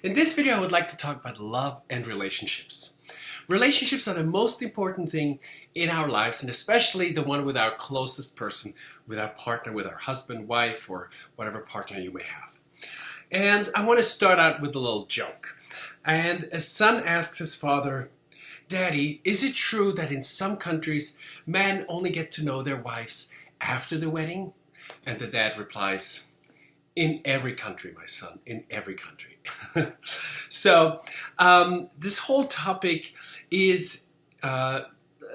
In this video, I would like to talk about love and relationships. Relationships are the most important thing in our lives, and especially the one with our closest person, with our partner, with our husband, wife, or whatever partner you may have. And I want to start out with a little joke. And a son asks his father, "Daddy, is it true that in some countries men only get to know their wives after the wedding?" And the dad replies, "In every country, my son, in every country." So this whole topic is a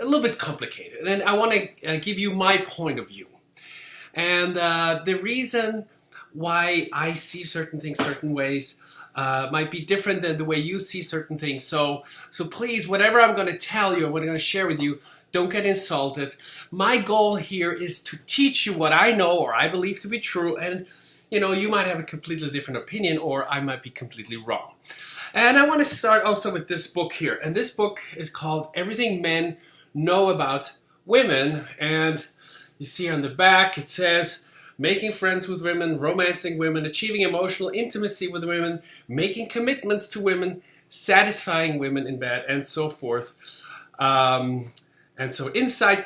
little bit complicated, and I want to give you my point of view. And the reason why I see certain things certain ways might be different than the way you see certain things. So please, whatever I'm going to tell you or what I'm going to share with you, don't get insulted. My goal here is to teach you what I know or I believe to be true, and you might have a completely different opinion or I might be completely wrong. And I want to start also with this book here. And this book is called Everything Men Know About Women. And you see on the back it says, making friends with women, romancing women, achieving emotional intimacy with women, making commitments to women, satisfying women in bed, and so forth. And so insightful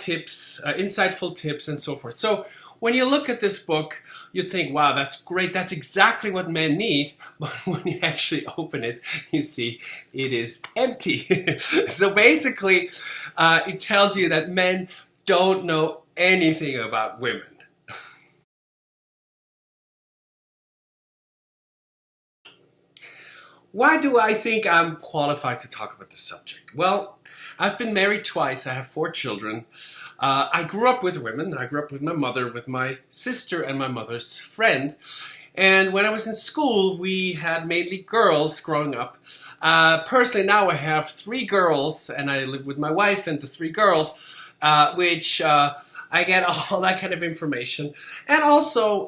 tips, and so forth. So when you look at this book, you think, wow, that's great. That's exactly what men need. But when you actually open it, you see it is empty. So basically, it tells you that men don't know anything about women. Why do I think I'm qualified to talk about this subject? Well, I've been married twice. I have 4 children. I grew up with women. I grew up with my mother, with my sister, and my mother's friend. And when I was in school, we had mainly girls growing up. Personally, now I have 3 girls, and I live with my wife and the 3 girls, which I get all that kind of information. And also,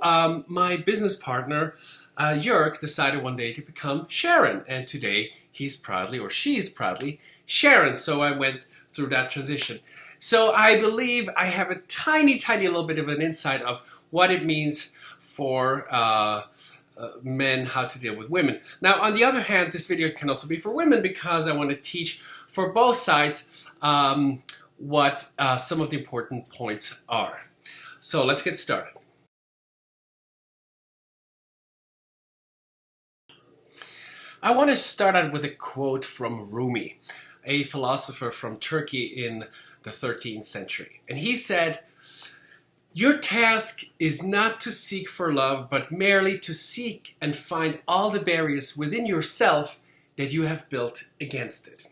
my business partner, Jörg, decided one day to become Sharon, and today he's proudly, or she's proudly, Sharon. So I went through that transition. So I believe I have a tiny little bit of an insight of what it means for men how to deal with women. Now, on the other hand, this video can also be for women because I want to teach for both sides what some of the important points are. So let's get started. I want to start out with a quote from Rumi, a philosopher from Turkey in the 13th century. And he said, "Your task is not to seek for love, but merely to seek and find all the barriers within yourself that you have built against it."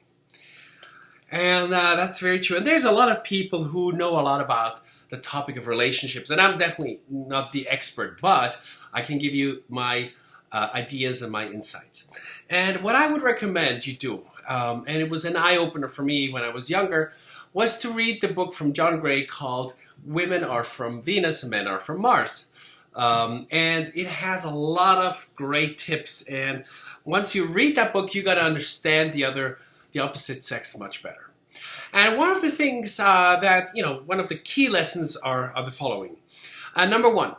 And that's very true. And there's a lot of people who know a lot about the topic of relationships. And I'm definitely not the expert, but I can give you my ideas and my insights. And what I would recommend you do, and it was an eye-opener for me when I was younger, was to read the book from John Gray called Women Are From Venus and Men Are From Mars. And it has a lot of great tips. And once you read that book, you got to understand the opposite sex much better. And one of the things one of the key lessons are the following. Number one,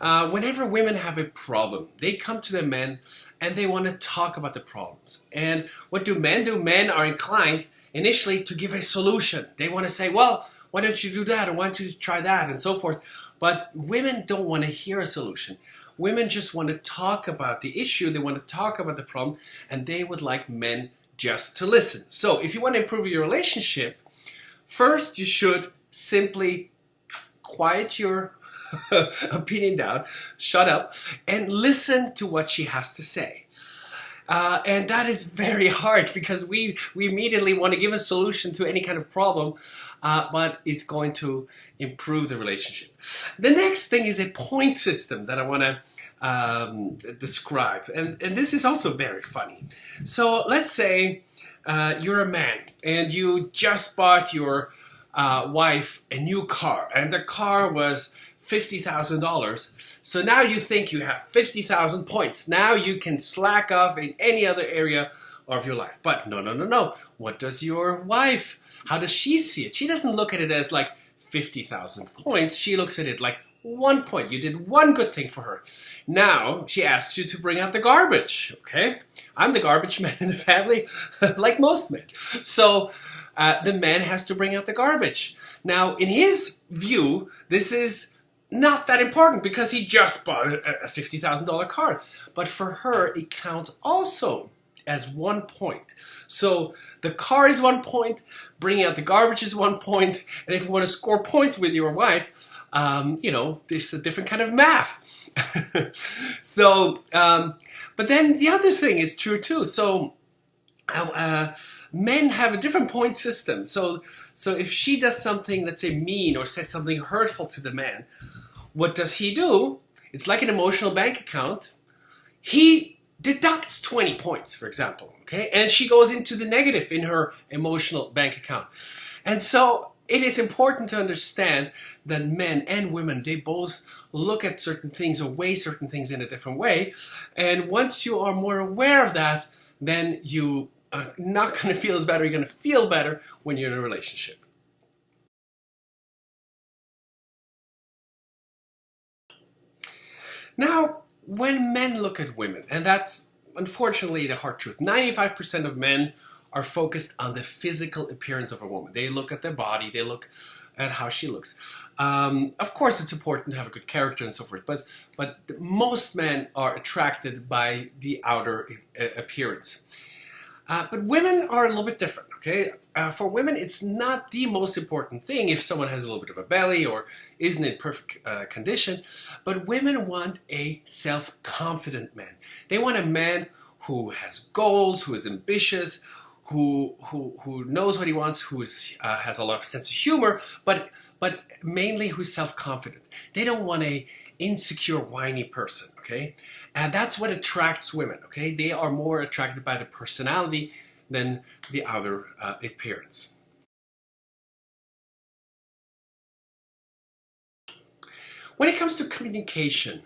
whenever women have a problem, they come to the men and they want to talk about the problems. And what do men do? Men are inclined initially to give a solution. They want to say, well, why don't you do that? Or why don't you try that? And so forth. But women don't want to hear a solution. Women just want to talk about the issue. They want to talk about the problem. And they would like men just to listen. So if you want to improve your relationship, first you should simply quiet your opinion down, shut up, and listen to what she has to say. And that is very hard because we immediately want to give a solution to any kind of problem, but it's going to improve the relationship. The next thing is a point system that I want to describe. And this is also very funny. So let's say you're a man and you just bought your wife a new car, and the car was $50,000. So now you think you have 50,000 points. Now you can slack off in any other area of your life. But no. What does your wife, how does she see it? She doesn't look at it as like 50,000 points. She looks at it like 1 point. You did one good thing for her. Now she asks you to bring out the garbage. Okay? I'm the garbage man in the family, like most men. So the man has to bring out the garbage. Now, in his view, this is not that important because he just bought a $50,000 car. But for her, it counts also as 1 point. So the car is 1 point, bringing out the garbage is 1 point, and if you want to score points with your wife, this is a different kind of math. So, but then the other thing is true too. So men have a different point system. So if she does something, let's say mean, or says something hurtful to the man, what does he do? It's like an emotional bank account. He deducts 20 points, for example, okay? And she goes into the negative in her emotional bank account. And so it is important to understand that men and women, they both look at certain things or weigh certain things in a different way. And once you are more aware of that, then you are not going to feel as bad, or you're going to feel better when you're in a relationship. Now, when men look at women, and that's unfortunately the hard truth, 95% of men are focused on the physical appearance of a woman. They look at their body, they look at how she looks. Of course, it's important to have a good character and so forth, but most men are attracted by the outer appearance. But women are a little bit different, okay? For women, it's not the most important thing if someone has a little bit of a belly or isn't in perfect condition, but women want a self-confident man. They want a man who has goals, who is ambitious, who knows what he wants, who has a lot of sense of humor, but mainly who's self-confident. They don't want a insecure, whiny person, okay? And that's what attracts women, okay? They are more attracted by the personality than the outer appearance. When it comes to communication,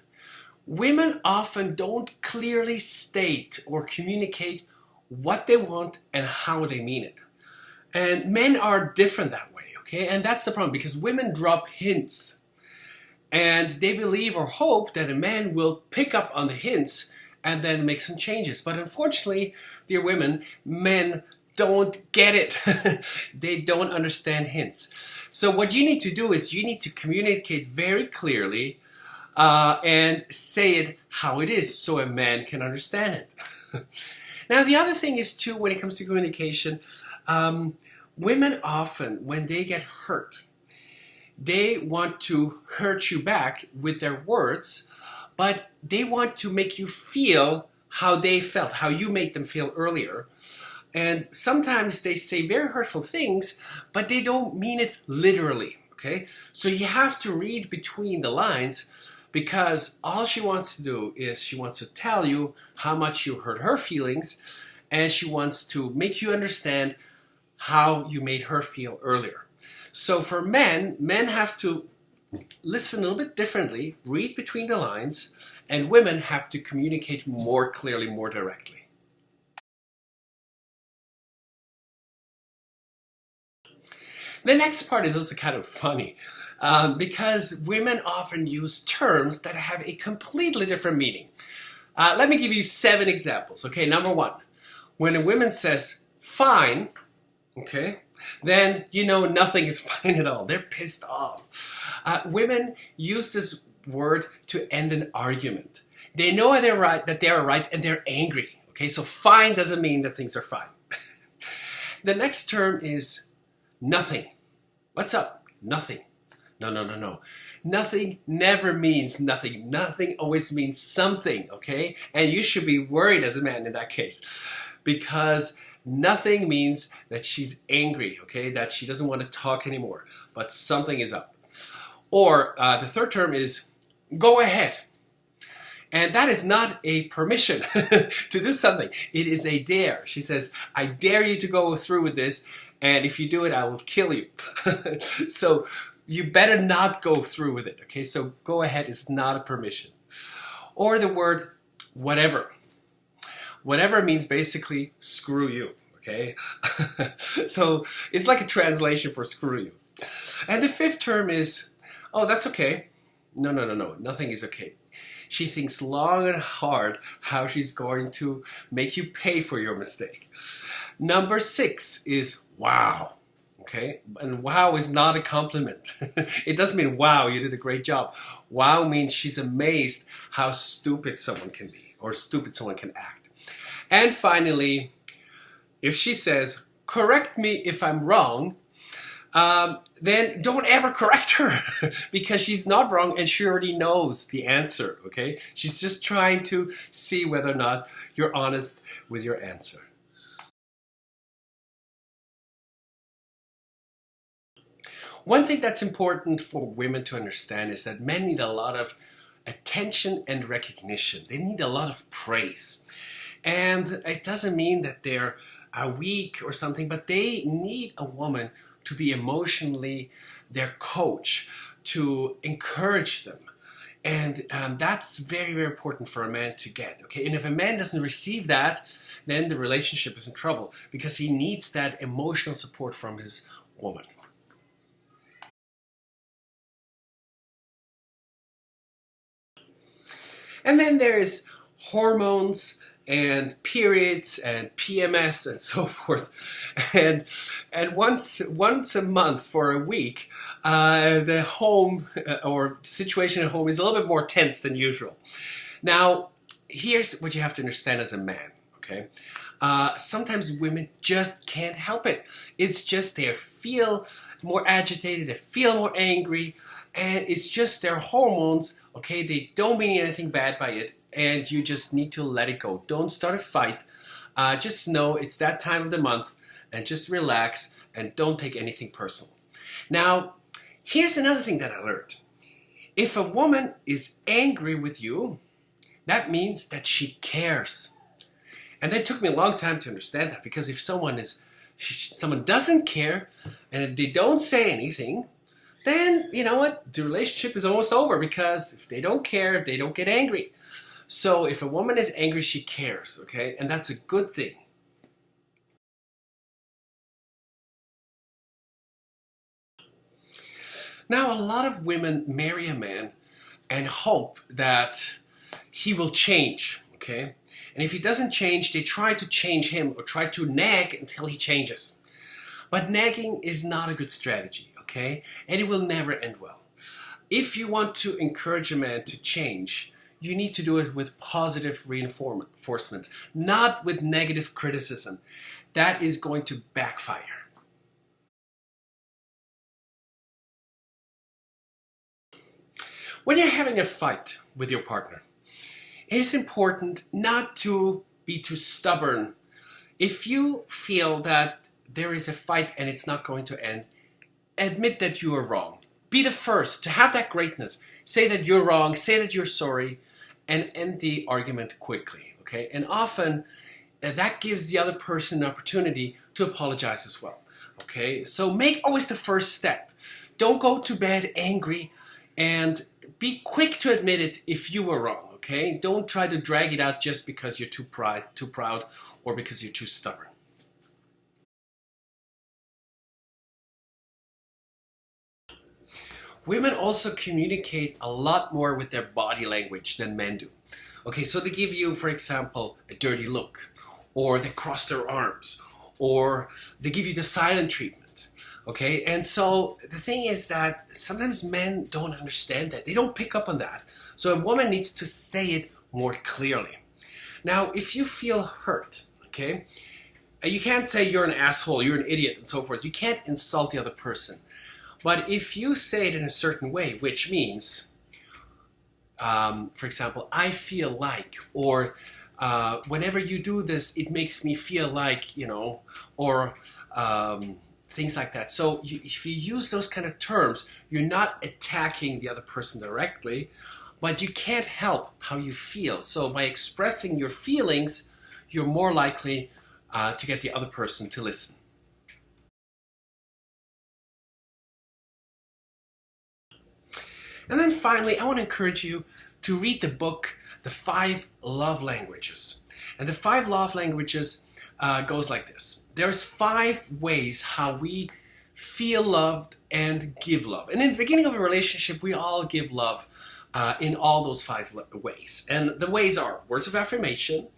women often don't clearly state or communicate what they want and how they mean it. And men are different that way, okay? And that's the problem, because women drop hints. And they believe or hope that a man will pick up on the hints and then make some changes. But unfortunately, dear women, men don't get it. They don't understand hints. So what you need to do is you need to communicate very clearly and say it how it is so a man can understand it. Now, the other thing is too, when it comes to communication, women often, when they get hurt, they want to hurt you back with their words, but they want to make you feel how they felt, how you made them feel earlier. And sometimes they say very hurtful things, but they don't mean it literally, okay? So you have to read between the lines, because all she wants to do is she wants to tell you how much you hurt her feelings, and she wants to make you understand how you made her feel earlier. So for men have to listen a little bit differently, read between the lines, and women have to communicate more clearly, more directly. The next part is also kind of funny, because women often use terms that have a completely different meaning. Let me give you 7 examples. Okay, number 1, when a woman says fine, okay, then you know nothing is fine at all. They're pissed off. Women use this word to end an argument. They know that they are right, and they're angry. Okay, so fine doesn't mean that things are fine. The next term is nothing. What's up? Nothing. No. Nothing never means nothing. Nothing always means something, okay? And you should be worried as a man in that case, because nothing means that she's angry, okay? That she doesn't want to talk anymore, but something is up. Or the third term is go ahead. And that is not a permission to do something. It is a dare. She says, I dare you to go through with this, and if you do it, I will kill you. So you better not go through with it, okay? So go ahead is not a permission. Or the word whatever. Whatever means basically screw you, okay? So it's like a translation for screw you. And the fifth term is, oh, that's okay. No, no, no, no. Nothing is okay. She thinks long and hard how she's going to make you pay for your mistake. Number 6 is wow. Okay, and wow is not a compliment. It doesn't mean wow, you did a great job. Wow means she's amazed how stupid someone can be or stupid someone can act. And finally, if she says, correct me if I'm wrong, then don't ever correct her because she's not wrong and she already knows the answer, okay? She's just trying to see whether or not you're honest with your answer. One thing that's important for women to understand is that men need a lot of attention and recognition. They need a lot of praise. And it doesn't mean that they're weak or something, but they need a woman to be emotionally their coach, to encourage them. And that's very, very important for a man to get. Okay, and if a man doesn't receive that, then the relationship is in trouble because he needs that emotional support from his woman. And then there's hormones and periods and PMS and so forth. And once a month for a week, the home or situation at home is a little bit more tense than usual. Now, here's what you have to understand as a man, okay? Sometimes women just can't help it. It's just they feel more agitated, they feel more angry, and it's just their hormones, okay? They don't mean anything bad by it, and you just need to let it go. Don't start a fight. Just know it's that time of the month, and just relax, and don't take anything personal. Now, here's another thing that I learned. If a woman is angry with you, that means that she cares. And that took me a long time to understand that, because if someone doesn't care and they don't say anything, then you know what? The relationship is almost over, because if they don't care, they don't get angry. So if a woman is angry, she cares, okay? And that's a good thing. Now, a lot of women marry a man and hope that he will change, okay? And if he doesn't change, they try to change him or try to nag until he changes. But nagging is not a good strategy, okay? And it will never end well. If you want to encourage a man to change, you need to do it with positive reinforcement, not with negative criticism. That is going to backfire. When you're having a fight with your partner, it is important not to be too stubborn. If you feel that there is a fight and it's not going to end, admit that you are wrong. Be the first to have that greatness. Say that you're wrong, say that you're sorry, and end the argument quickly, okay? And often that gives the other person an opportunity to apologize as well, okay? So make always the first step. Don't go to bed angry, and be quick to admit it if you were wrong, okay? Don't try to drag it out just because you're too proud, or because you're too stubborn. Women also communicate a lot more with their body language than men do. Okay, so they give you, for example, a dirty look, or they cross their arms, or they give you the silent treatment. Okay, and so the thing is that sometimes men don't understand that. They don't pick up on that. So a woman needs to say it more clearly. Now, if you feel hurt, okay, you can't say you're an asshole, you're an idiot, and so forth. You can't insult the other person. But if you say it in a certain way, which means, for example, I feel like, or whenever you do this, it makes me feel like, you know, or things like that. So if you use those kind of terms, you're not attacking the other person directly, but you can't help how you feel. So by expressing your feelings, you're more likely to get the other person to listen. And then finally, I want to encourage you to read the book, The 5 Love Languages. And the 5 love languages goes like this. There's 5 ways how we feel loved, and give love. And in the beginning of a relationship, we all give love in all those 5 ways. And the ways are words of affirmation,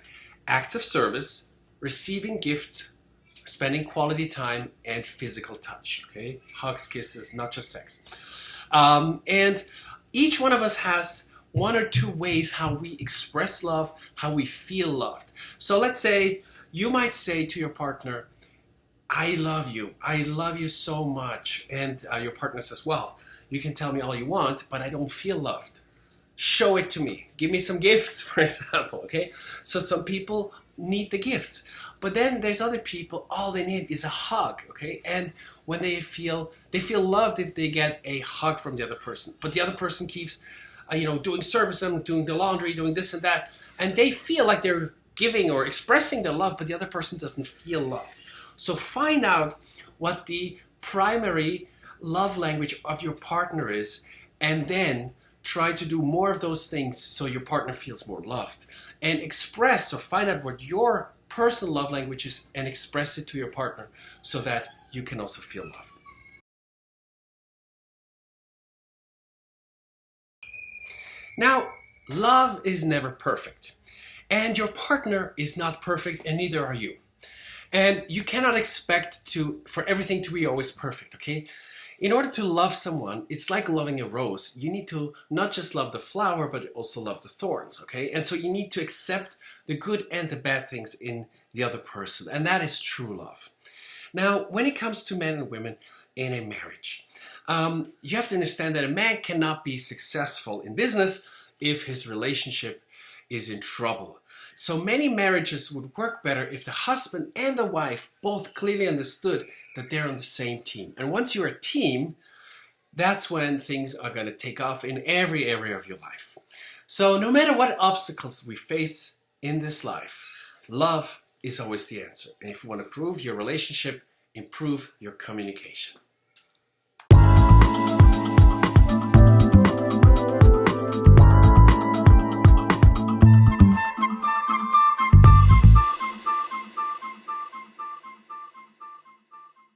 acts of service, receiving gifts, spending quality time, and physical touch. Okay, hugs, kisses, not just sex. And each one of us has 1 or 2 ways how we express love, how we feel loved. So let's say you might say to your partner, I love you. I love you so much. And your partner says, well, you can tell me all you want, but I don't feel loved. Show it to me. Give me some gifts, for example, okay? So some people need the gifts. But then there's other people, all they need is a hug, okay? And when they feel loved if they get a hug from the other person. But the other person keeps, doing service, doing the laundry, doing this and that. And they feel like they're giving or expressing their love, but the other person doesn't feel loved. So find out what the primary love language of your partner is, and then try to do more of those things so your partner feels more loved. And express or find out what your personal love language is and express it to your partner so that you can also feel loved. Now, love is never perfect. And your partner is not perfect, and neither are you. And you cannot expect for everything to be always perfect, okay? In order to love someone, it's like loving a rose. You need to not just love the flower, but also love the thorns, okay? And so you need to accept the good and the bad things in the other person. And that is true love. Now, when it comes to men and women in a marriage, you have to understand that a man cannot be successful in business if his relationship is in trouble. So many marriages would work better if the husband and the wife both clearly understood that they're on the same team. And once you're a team, that's when things are going to take off in every area of your life. So no matter what obstacles we face in this life, love is always the answer. And if you want to improve your relationship, improve your communication.